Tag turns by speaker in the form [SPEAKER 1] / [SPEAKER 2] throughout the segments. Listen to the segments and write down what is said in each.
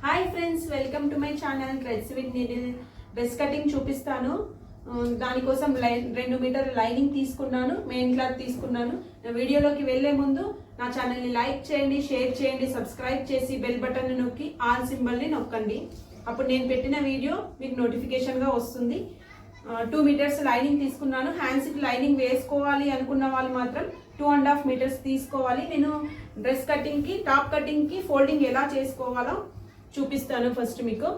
[SPEAKER 1] Hi friends, welcome to my channel threads with needle. Dress cutting చూపిస్తాను. దానికోసం 2 metre lining తీసుకున్నాను, main cloth తీసుకున్నాను. వీడియోలోకి వెళ్లే ముందు నా ఛానల్ని లైక్ చేయండి, షేర్ చేయండి, సబ్స్క్రైబ్ చేసి బెల్ బటన్ నొక్కి ఆల్ సింబల్ని నొక్కండి. అప్పుడు నేను పెట్టిన వీడియో మీకు నోటిఫికేషన్గా వస్తుంది. 2 మీటర్స్ లైనింగ్ తీసుకున్నాను. హ్యాండ్స్కి లైనింగ్ వేసుకోవాలి అనుకున్న వాళ్ళు మాత్రం 2.5 మీటర్స్ తీసుకోవాలి. నేను డ్రెస్ కటింగ్కి, టాప్ కటింగ్కి ఫోల్డింగ్ ఎలా చేసుకోవాలో చూపిస్తాను. ఫస్ట్ మీకు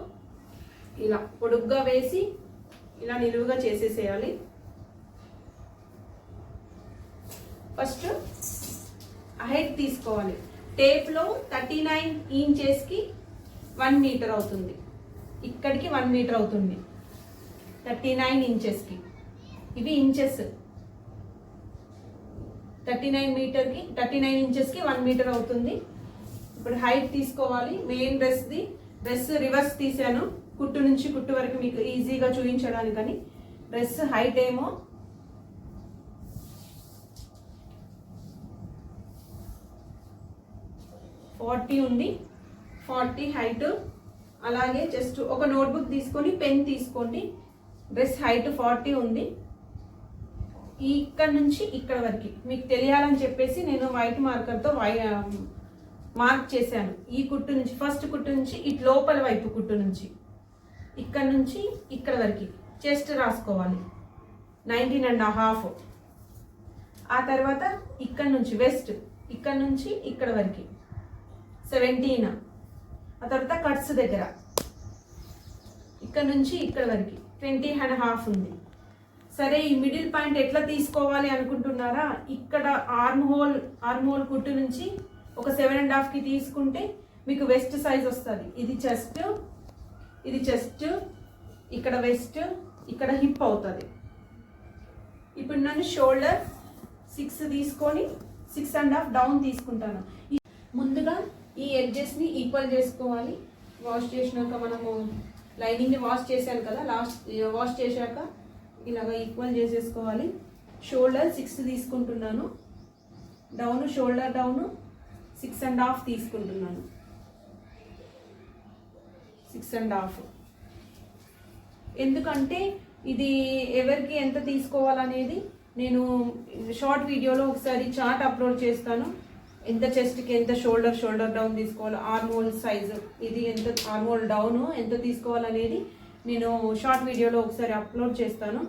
[SPEAKER 1] ఇలా పొడుగ్గా వేసి ఇలా నిలువుగా చేసేసేయాలి. ఫస్ట్ హైట్ తీసుకోవాలి. టేప్లో 39 ఇంచెస్కి 1 మీటర్ అవుతుంది. ఇక్కడికి 1 మీటర్ అవుతుంది 39 ఇంచెస్కి. ఇవి ఇంచెస్. 39 ఇంచెస్కి 1 మీటర్ అవుతుంది. ఇప్పుడు హైట్ తీసుకోవాలి. మెయిన్ డ్రెస్ రివర్స్ తీసాను, కుట్టు నుంచి కుట్టు వరకు మీకు ఈజీగా చూపించడానికని. డ్రెస్ హైట్ ఏమో 40 ఉంది. 40 హైట్. అలాగే జస్ట్ ఒక నోట్బుక్ తీసుకొని పెన్ తీసుకోండి. డ్రెస్ హైట్ 40 ఉంది. ఇక్కడ నుంచి ఇక్కడ వరకు మీకు తెలియాలని చెప్పేసి నేను వైట్ మార్కర్తో మార్క్ చేశాను. ఈ కుట్టు నుంచి, ఫస్ట్ కుట్టు నుంచి ఇటు లోపల వైపు కుట్టు నుంచి ఇక్కడ నుంచి ఇక్కడ వరకు చెస్ట్ రాసుకోవాలి 19.5. ఆ తర్వాత ఇక్కడ నుంచి వెస్ట్, ఇక్కడ నుంచి ఇక్కడ వరకు 17. ఆ తర్వాత కట్స్ దగ్గర ఇక్కడ నుంచి ఇక్కడ వరకు 20.5 ఉంది. సరే, ఈ మిడిల్ పాయింట్ ఎట్లా తీసుకోవాలి అనుకుంటున్నారా? ఇక్కడ ఆర్మ్ హోల్ కుట్టు నుంచి ఒక 7.5కి తీసుకుంటే మీకు వెస్ట్ సైజ్ వస్తుంది. ఇది చెస్ట్, ఇక్కడ వెస్ట్, ఇక్కడ హిప్ అవుతుంది. ఇప్పుడు నేను షోల్డర్ 6 తీసుకొని 6.5 డౌన్ తీసుకుంటాను. ముందుగా ఈ ఎడ్జెస్ని ఈక్వల్ చేసుకోవాలి. వాష్ చేసినాక మనము లైనింగ్ని వాష్ చేశాను కదా, వాష్ చేశాక ఇలాగ ఈక్వల్ చేసేసుకోవాలి. షోల్డర్ 6 తీసుకుంటున్నాను. డౌన్, షోల్డర్ డౌన్ 6.5 తీసుకుంటున్నాను. 6.5 ఎందుకంటే ఇది ఎవరికి ఎంత తీసుకోవాలనేది నేను షార్ట్ వీడియోలో ఒకసారి చార్ట్ అప్లోడ్ చేస్తాను. ఎంత చెస్ట్కి ఎంత షోల్డర్ డౌన్ తీసుకోవాలి, ఆర్మోల్ సైజు ఇది ఎంత, ఆర్మోల్ డౌన్ ఎంత తీసుకోవాలనేది నేను షార్ట్ వీడియోలో ఒకసారి అప్లోడ్ చేస్తాను.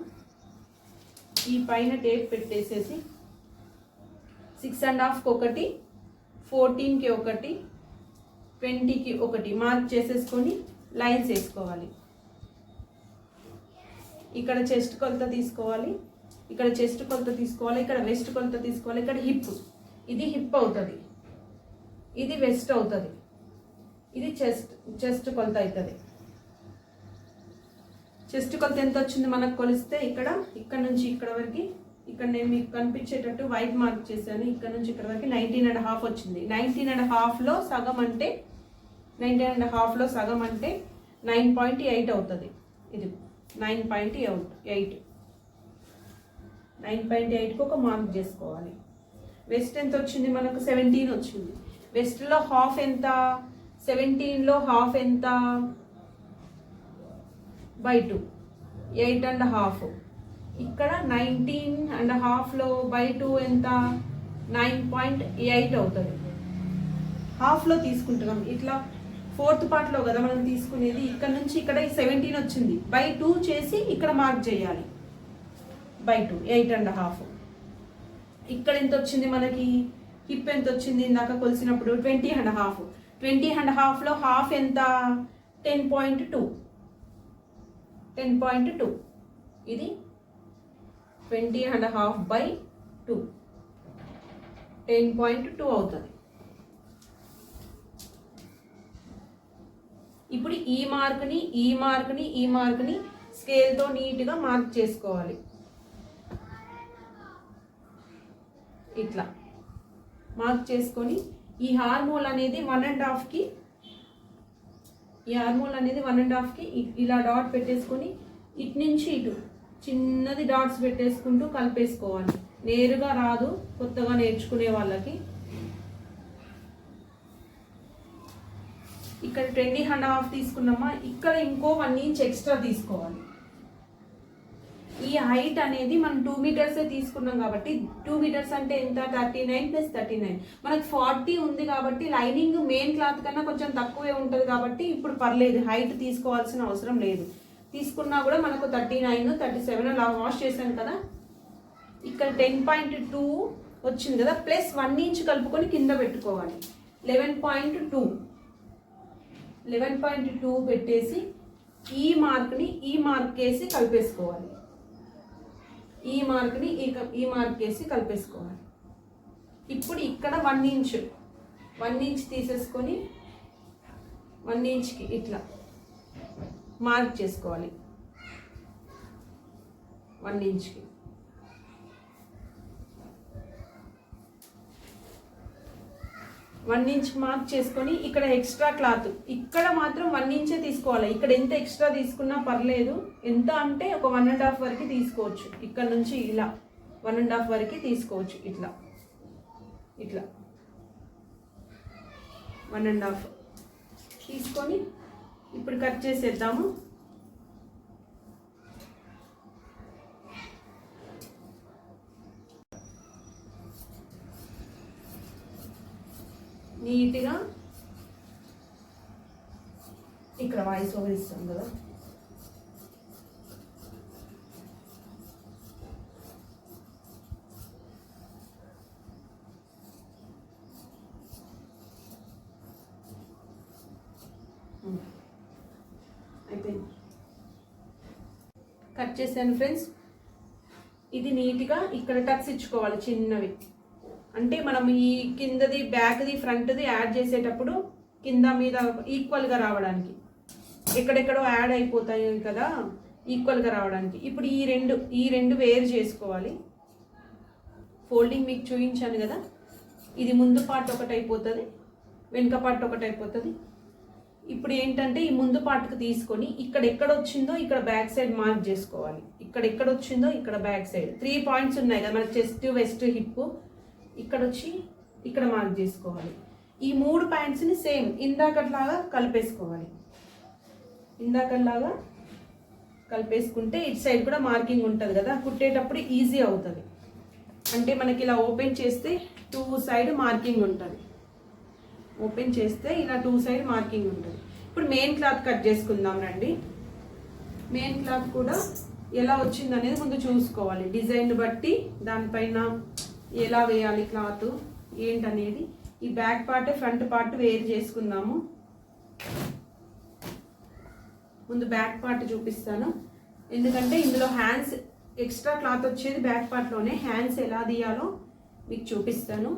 [SPEAKER 1] ఈ పైన టేప్ పెట్టేసేసి 6.5కి ఒకటి, 14కి ఒకటి, 20కి ఒకటి మార్క్ చేసేసుకొని లైన్స్ వేసుకోవాలి. ఇక్కడ చెస్ట్ కొలత తీసుకోవాలి, ఇక్కడ చెస్ట్ కొలత తీసుకోవాలి, ఇక్కడ వెస్ట్ కొలత తీసుకోవాలి, ఇక్కడ హిప్, ఇది హిప్ అవుతుంది, ఇది వెస్ట్ అవుతుంది, ఇది చెస్ట్ కొలత అవుతుంది. చెస్ట్ కొలత ఎంత వచ్చింది మనకు కొలిస్తే ఇక్కడ నుంచి ఇక్కడ వరకు, ఇక్కడ నేను మీకు కనిపించేటట్టు వైట్ మార్క్ చేశాను. ఇక్కడ నుంచి ఇక్కడ వరకు 19.5 వచ్చింది. 19.5లో సగం అంటే 9.8 అవుతుంది. ఇది 9.8. 9.8కి ఒక మార్క్ చేసుకోవాలి. వెస్ట్ ఎంత వచ్చింది మనకు? 17 వచ్చింది. వెస్ట్లో హాఫ్ ఎంత? 17లో హాఫ్ ఎంత? /2, 8.5. ఇక్కడ 19.5లో /2 ఎంత? 9.8 అవుతుంది. హాఫ్లో తీసుకుంటున్నాం. ఇట్లా 4th పార్ట్లో కదా మనం తీసుకునేది. ఇక్కడ నుంచి ఇక్కడ 17 వచ్చింది. /2 చేసి ఇక్కడ మార్క్ చేయాలి. /2 8.5. ఇక్కడ ఎంత వచ్చింది మనకి? హిప్ ఎంత వచ్చింది ఇందాక కొలిసినప్పుడు? 20.5. 20.5లో హాఫ్ ఎంత? 10.2. 10.2. ఇది 20.5/2 10.2 అవుతుంది. ఇప్పుడు ఈ మార్క్ని స్కేల్తో నీట్గా మార్క్ చేసుకోవాలి. ఇట్లా మార్క్ చేసుకొని ఈ హార్మోల్ అనేది 1.5కి, ఇలా డాట్ పెట్టేసుకొని ఇటు నుంచి ఇటు చిన్నది డాట్స్ పెట్టేసుకుంటూ కలిపేసుకోవాలి. నేరుగా రాదు కొత్తగా నేర్చుకునే వాళ్ళకి. ఇక్కడ 20.5 తీసుకున్నామా, ఇక్కడ ఇంకో 1 ఇంచ్ ఎక్స్ట్రా తీసుకోవాలి. ఈ హైట్ అనేది మనం 2 మీటర్సే తీసుకున్నాం కాబట్టి 2 మీటర్స్ అంటే ఎంత, 39 + 39 మనకు 40 ఉంది కాబట్టి లైనింగ్ మెయిన్ క్లాత్ కన్నా కొంచెం తక్కువే ఉంటుంది కాబట్టి ఇప్పుడు పర్లేదు, హైట్ తీసుకోవాల్సిన అవసరం లేదు. తీసుకున్నా కూడా మనకు 39, 37 అలా వాష్ చేశాను కదా. ఇక్కడ 10.2 వచ్చింది కదా, ప్లస్ 1 ఇంచ్ కలుపుకొని కింద పెట్టుకోవాలి. 11.2 పెట్టేసి ఈ మార్క్ని ఈ మార్క్ వేసి కలిపేసుకోవాలి. ఈ మార్క్ని ఈ మార్క్ వేసి కలిపేసుకోవాలి. ఇప్పుడు ఇక్కడ 1 ఇంచ్ తీసేసుకొని 1 ఇంచ్కి ఇట్లా మార్క్ చేసుకోవాలి. 1 ఇంచ్కి 1 ఇంచ్ మార్క్ చేసుకొని ఇక్కడ ఎక్స్ట్రా క్లాత్ ఇక్కడ మాత్రం 1 ఇంచే తీసుకోవాలి. ఇక్కడ ఎంత ఎక్స్ట్రా తీసుకున్నా పర్లేదు, ఎంత అంటే ఒక 1.5 వరకు తీసుకోవచ్చు. ఇక్కడ నుంచి ఇలా 1.5 వరకు తీసుకోవచ్చు. ఇట్లా 1.5 తీసుకొని ఇప్పుడు కట్ చేసేద్దాము. నీట్గా ఇక్కడ వాయిస్ ఓవర్ ఇస్తాం కదా, అయిపోయింది. కట్ చేశాను ఫ్రెండ్స్. ఇది నీట్గా ఇక్కడ టక్స్ ఇచ్చుకోవాలి చిన్నవి. అంటే మనం ఈ కిందది బ్యాక్ది ఫ్రంట్ది యాడ్ చేసేటప్పుడు కింద మీద ఈక్వల్గా రావడానికి, ఎక్కడెక్కడో యాడ్ అయిపోతాయి కదా, ఈక్వల్గా రావడానికి. ఇప్పుడు ఈ రెండు వేరు చేసుకోవాలి. ఫోల్డింగ్ మీకు చూపించాను కదా, ఇది ముందు పార్ట్ ఒకటి అయిపోతుంది, వెనుక పార్ట్ ఒకటి అయిపోతుంది. ఇప్పుడు ఏంటంటే ఈ ముందు పార్ట్కి తీసుకొని ఇక్కడ ఎక్కడ వచ్చిందో ఇక్కడ బ్యాక్ సైడ్ మార్క్ చేసుకోవాలి. ఇక్కడ ఎక్కడ వచ్చిందో ఇక్కడ బ్యాక్ సైడ్ 3 పాయింట్స్ ఉన్నాయి కదా, మన చెస్ట్, వెస్ట్, హిప్, ఇక్కడ వచ్చి ఇక్కడ మార్క్ చేసుకోవాలి. ఈ 3 పాయింట్స్ని సేమ్ ఇందాకట్లాగా కలిపేసుకుంటే ఇటు సైడ్ కూడా మార్కింగ్ ఉంటుంది కదా, కుట్టేటప్పుడు ఈజీ అవుతుంది. అంటే మనకి ఇలా ఓపెన్ చేస్తే 2 సైడ్ మార్కింగ్ ఉంటుంది. ఓపెన్ చేస్తే ఇలా 2 సైడ్ మార్కింగ్ ఉంటుంది. ఇప్పుడు మెయిన్ క్లాత్ కట్ చేసుకుందాం రండి. మెయిన్ క్లాత్ కూడా ఎలా వచ్చింది అనేది ముందు చూసుకోవాలి. డిజైన్ బట్టి దానిపైన ఎలా వేయాలి క్లాత్ ఏంటనేది. ఈ బ్యాక్ పార్ట్ ఫ్రంట్ పార్ట్ వేరు చేసుకుందాము. ముందు బ్యాక్ పార్ట్ చూపిస్తాను, ఎందుకంటే ఇందులో హ్యాండ్స్ ఎక్స్ట్రా క్లాత్ వచ్చేది బ్యాక్ పార్ట్లోనే. హ్యాండ్స్ ఎలా తీయాలో మీకు చూపిస్తాను.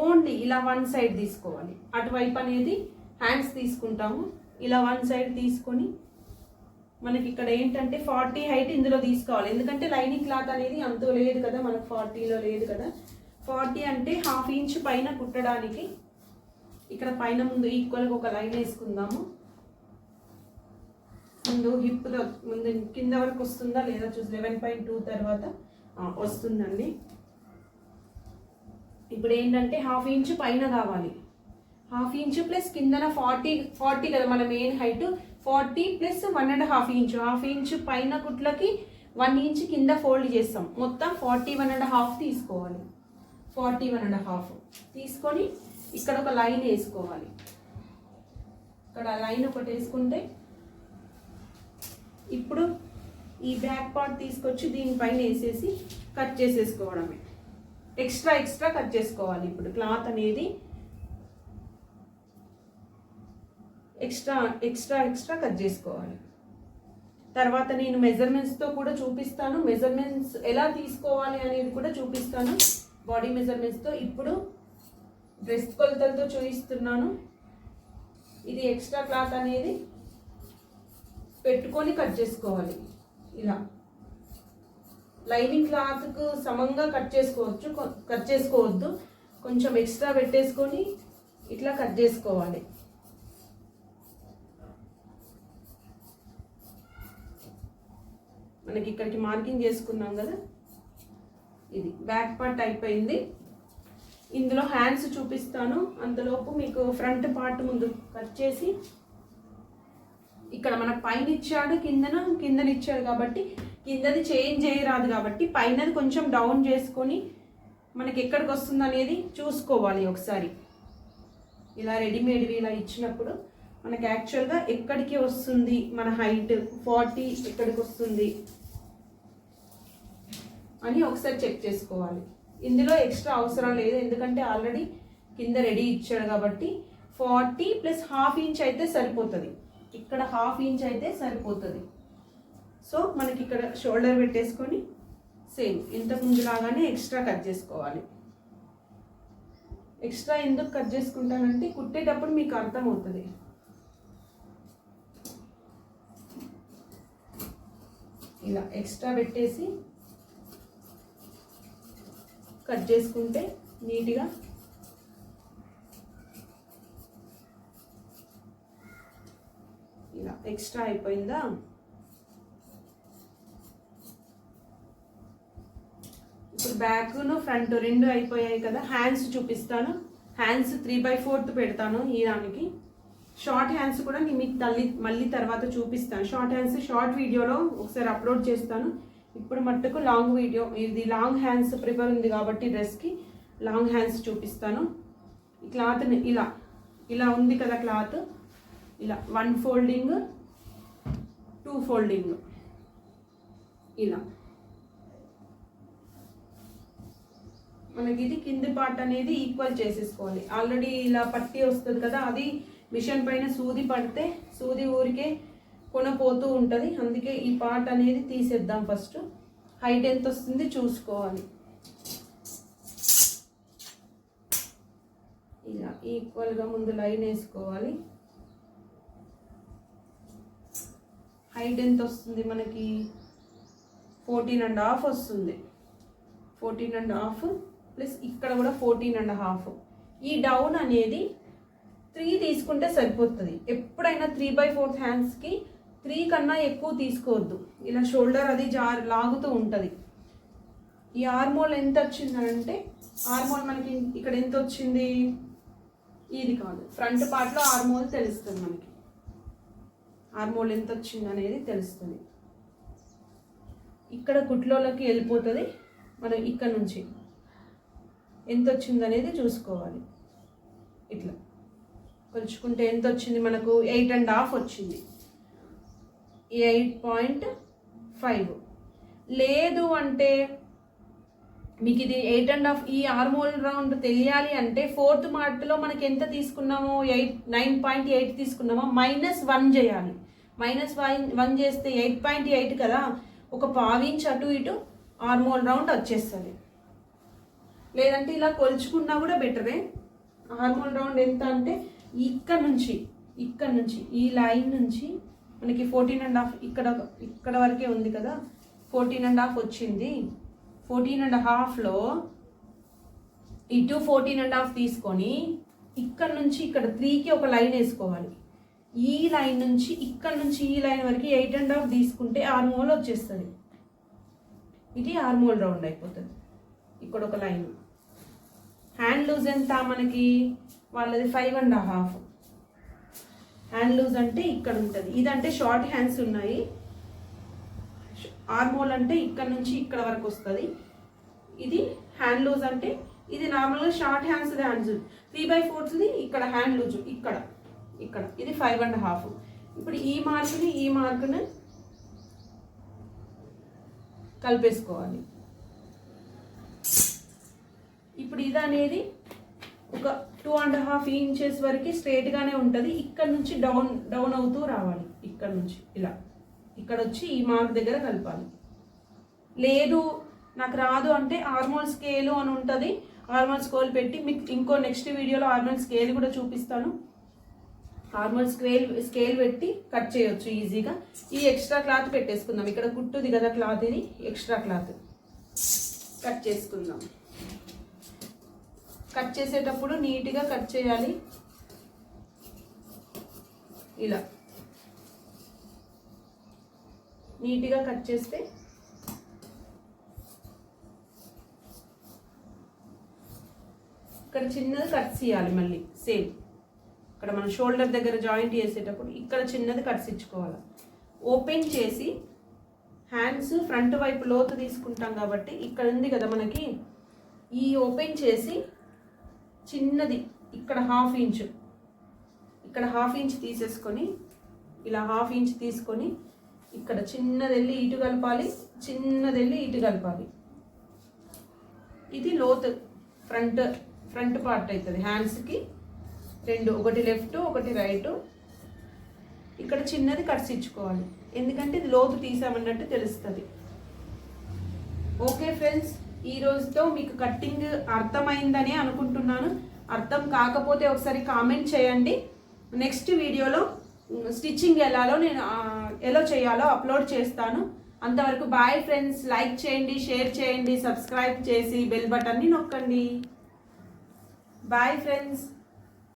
[SPEAKER 1] ఓన్లీ ఇలా 1 సైడ్ తీసుకోవాలి. అటువైపు అనేది హ్యాండ్స్ తీసుకుంటాము. ఇలా 1 సైడ్ తీసుకొని మనకి ఇక్కడ ఏంటంటే 40 హైట్ ఇందులో తీసుకోవాలి. ఎందుకంటే లైనింగ్ క్లాత్ అనేది అంత లేదు కదా, మనకు 40లో లేదు కదా. 40 అంటే 1/2 ఇంచ్ పైన కుట్టడానికి ఇక్కడ పైన ముందు ఈక్వల్గా ఒక లైన్ వేసుకుందాము. ముందు హిప్ ముందు కింద వరకు వస్తుందా లేదా చూసి 11.2 తర్వాత వస్తుందండి. ఇప్పుడు ఏంటంటే 1/2 ఇంచ్ పైన కావాలి. 1/2 ఇంచ్ ప్లస్ కిందన 40 కదా మన main height, 40 plus 1.5 inch. 1/2 inch పైన కుట్లకి 1 ఇంచ్ కింద ఫోల్డ్ చేస్తాం. మొత్తం 41.5 తీసుకోవాలి. 41.5 తీసుకొని ఇక్కడ ఒక లైన్ వేసుకోవాలి. ఇక్కడ లైన్ ఒకటి వేసుకుంటే ఇప్పుడు ఈ బ్యాక్ పార్ట్ తీసుకొచ్చి దీనిపైన వేసేసి కట్ చేసేసుకోవడమే. ఎక్స్ట్రా కట్ చేసుకోవాలి. ఇప్పుడు క్లాత్ అనేది ఎక్స్ట్రా కట్ చేసుకోవాలి. తర్వాత నేను మెజర్మెంట్స్తో కూడా చూపిస్తాను. మెజర్మెంట్స్ ఎలా తీసుకోవాలి అనేది కూడా చూపిస్తాను, బాడీ మెజర్మెంట్స్తో. ఇప్పుడు డ్రెస్ కొలతలతో చూపిస్తున్నాను. ఇది ఎక్స్ట్రా క్లాత్ అనేది పెట్టుకొని కట్ చేసుకోవాలి. ఇలా లైనింగ్ క్లాత్కు సమంగా కట్ చేసుకోవద్దు. కొంచెం ఎక్స్ట్రా పెట్టేసుకొని ఇట్లా కట్ చేసుకోవాలి. మనకి ఇక్కడికి మార్కింగ్ చేసుకున్నాం కదా, ఇది బ్యాక్ పార్ట్ అయిపోయింది. ఇందులో హ్యాండ్స్ చూపిస్తాను, అంతలోపు మీకు ఫ్రంట్ పార్ట్ ముందు కట్ చేసి ఇక్కడ మనకు పైన ఇచ్చాడు కిందన ఇచ్చాడు కాబట్టి కిందది చేంజ్ చేయరాదు కాబట్టి పైనది కొంచెం డౌన్ చేసుకొని మనకి ఎక్కడికి వస్తుంది అనేది చూసుకోవాలి ఒకసారి. ఇలా రెడీమేడ్వి ఇలా ఇచ్చినప్పుడు మనకి యాక్చువల్గా ఎక్కడికి వస్తుంది మన హైట్ 40 ఎక్కడికి వస్తుంది అని ఒకసారి చెక్ చేసుకోవాలి. ఇందులో ఎక్స్ట్రా అవసరం లేదు, ఎందుకంటే ఆల్రెడీ కింద రెడీ ఇచ్చాడు కాబట్టి 40 + ½ ఇంచ్ అయితే సరిపోతుంది. ఇక్కడ ½ ఇంచ్ అయితే సరిపోతుంది. సో మనకి ఇక్కడ షోల్డర్ పెట్టేసుకొని సేమ్ ఇంతకు ముందు లాగానే ఎక్స్ట్రా కట్ చేసుకోవాలి. ఎక్స్ట్రా ఎందుకు కట్ చేసుకుంటానంటే కుట్టేటప్పుడు మీకు అర్థమవుతుంది. ఇలా ఎక్స్ట్రా పెట్టేసి కట్ చేసుకుంటే నీట్గా ఇలా ఎక్స్ట్రా అయిపోయిందా. ఇప్పుడు బ్యాక్ను ఫ్రంట్ రెండు అయిపోయాయి కదా. హ్యాండ్స్ చూపిస్తాను. హ్యాండ్స్ 3/4 పెడతాను ఈ దానికి. షార్ట్ హ్యాండ్స్ కూడా నేను మీకు మళ్ళీ తర్వాత చూపిస్తాను. షార్ట్ హ్యాండ్స్ షార్ట్ వీడియోలో ఒకసారి అప్లోడ్ చేస్తాను. ఇప్పుడు మట్టుకు లాంగ్ వీడియో, ఇది లాంగ్ హ్యాండ్స్ ప్రిపేర్ ఉంది కాబట్టి డ్రెస్కి లాంగ్ హ్యాండ్స్ చూపిస్తాను. ఈ క్లాత్ని ఇలా ఉంది కదా క్లాత్, ఇలా 1 ఫోల్డింగ్ 2 ఫోల్డింగ్ ఇలా మనకి ఇది కింది పార్ట్ అనేది ఈక్వల్ చేసేసుకోవాలి. ఆల్రెడీ ఇలా పట్టి వస్తుంది కదా, అది మిషన్ పైన సూది పడితే సూది ఊరికే కొనపోతూ ఉంటుంది. అందుకే ఈ పార్ట్ అనేది తీసేద్దాం. ఫస్ట్ హైట్ ఎంత వస్తుంది చూసుకోవాలి. ఇలా ఈక్వల్గా ముందు లైన్ వేసుకోవాలి. హైట్ ఎంత వస్తుంది మనకి 14.5 వస్తుంది. 14.5 ప్లస్ ఇక్కడ కూడా 14.5. ఈ డౌన్ అనేది 3 తీసుకుంటే సరిపోతుంది. ఎప్పుడైనా 3/4 హ్యాండ్స్కి 3 కన్నా ఎక్కువ తీసుకోవద్దు. ఇలా షోల్డర్ అది లాగుతూ ఉంటుంది. ఈ ఆర్మోల్ ఎంత వచ్చిందంటే, ఆర్మోల్ మనకి ఇక్కడ ఎంత వచ్చింది, ఇది కాదు ఫ్రంట్ పార్ట్లో ఆర్మోల్ తెలుస్తుంది. మనకి ఆర్మోల్ ఎంత వచ్చింది అనేది తెలుస్తుంది. ఇక్కడ కుట్లోకి వెళ్ళిపోతుంది. మనం ఇక్కడ నుంచి ఎంత వచ్చింది అనేది చూసుకోవాలి. ఇట్లా కొలుచుకుంటే ఎంత వచ్చింది మనకు 8.5 వచ్చింది. 8.5 లేదు అంటే మీకు ఇది 8.5 ఈ ఆర్మోల్ రౌండ్ తెలియాలి అంటే 4th మార్ట్లో మనకి ఎంత తీసుకున్నామో 9.8 తీసుకున్నామో -1 చేయాలి. -1 చేస్తే 8.8 కదా, ఒక 1/4 ఇంచ్ అటు ఇటు ఆర్మోల్ రౌండ్ వచ్చేస్తుంది. లేదంటే ఇలా కొలుచుకున్నా కూడా బెటరే. ఆర్మోల్ రౌండ్ ఎంత అంటే ఇక్కడ నుంచి ఈ లైన్ నుంచి మనకి 14.5 ఇక్కడ వరకే ఉంది కదా, 14.5 వచ్చింది. 14.5లో ఇటు 14.5 తీసుకొని ఇక్కడ నుంచి ఇక్కడ 3కి ఒక లైన్ వేసుకోవాలి. ఈ లైన్ నుంచి ఇక్కడ నుంచి ఈ లైన్ వరకు 8.5 తీసుకుంటే ఆర్మోల్ వచ్చేస్తుంది. ఇది ఆర్మోల్ రౌండ్ అయిపోతుంది. ఇక్కడ ఒక లైన్. హ్యాండ్ లూజ్ ఎంత మనకి, వాళ్ళది 5.5. హ్యాండ్ లూజ్ అంటే ఇక్కడ ఉంటుంది. ఇదంటే షార్ట్ హ్యాండ్స్ ఉన్నాయి. ఆర్మోల్ అంటే ఇక్కడ నుంచి ఇక్కడ వరకు వస్తుంది. ఇది హ్యాండ్ లూజ్ అంటే ఇది నార్మల్గా షార్ట్ హ్యాండ్స్ 3/4 ఇక్కడ హ్యాండ్ లూజ్ ఇక్కడ ఇది 5.5. ఇప్పుడు ఈ మార్కుని కలిపేసుకోవాలి. ఇప్పుడు ఇది అనేది ఒక 2.5 ఇంచెస్ వరకు స్ట్రైట్గానే ఉంటుంది. ఇక్కడ నుంచి డౌన్ అవుతూ రావాలి. ఇక్కడ నుంచి ఇలా ఇక్కడ వచ్చి ఈ మార్క్ దగ్గర కలపాలి. లేదు నాకు రాదు అంటే ఆర్మోల్ స్కేలు అని ఉంటుంది. ఆర్మోల్ స్కేల్ పెట్టి మీకు ఇంకో నెక్స్ట్ వీడియోలో ఆర్మోల్ స్కేల్ కూడా చూపిస్తాను. ఆర్మోల్ స్కేల్ పెట్టి కట్ చేయొచ్చు ఈజీగా. ఈ ఎక్స్ట్రా క్లాత్ పెట్టేసుకుందాం. ఇక్కడ కుట్టుది కదా క్లాత్, ఇది ఎక్స్ట్రా క్లాత్ కట్ చేసుకుందాం. కట్ చేసేటప్పుడు నీట్గా కట్ చేయాలి. ఇలా నీట్గా కట్ చేస్తే ఇక్కడ చిన్నది కట్స్ ఇవ్వాలి మళ్ళీ సేమ్. ఇక్కడ మనం షోల్డర్ దగ్గర జాయింట్ చేసేటప్పుడు ఇక్కడ చిన్నది కట్స్ ఇచ్చుకోవాలి. ఓపెన్ చేసి హ్యాండ్స్ ఫ్రంట్ వైపు లోతు తీసుకుంటాం కాబట్టి ఇక్కడ ఉంది కదా మనకి, ఈ ఓపెన్ చేసి చిన్నది ఇక్కడ 1/2 ఇంచ్, ఇక్కడ 1/2 ఇంచ్ తీసేసుకొని ఇలా 1/2 ఇంచ్ తీసుకొని ఇక్కడ చిన్నది వెళ్ళి ఇటు కలపాలి, చిన్నది వెళ్ళి ఇటు కలపాలి. ఇది లోతు ఫ్రంట్ పార్ట్ అవుతుంది హ్యాండ్స్కి. 2, ఒకటి లెఫ్ట్ ఒకటి రైట్. ఇక్కడ చిన్నది కట్స్ ఇచ్చుకోవాలి, ఎందుకంటే ఇది లోతు తీసామన్నట్టు తెలుస్తుంది. ఓకే ఫ్రెండ్స్, ఈ రోజుతో మీకు కట్టింగ్ అర్థమైందని అనుకుంటున్నాను. అర్థం కాకపోతే ఒకసారి కామెంట్ చేయండి. నెక్స్ట్ వీడియోలో స్టిచ్చింగ్ ఎలా చేయాలో అప్లోడ్ చేస్తాను. అంతవరకు బాయ్ ఫ్రెండ్స్. లైక్ చేయండి, షేర్ చేయండి, సబ్స్క్రైబ్ చేసి బెల్ బటన్ని నొక్కండి. Bye friends.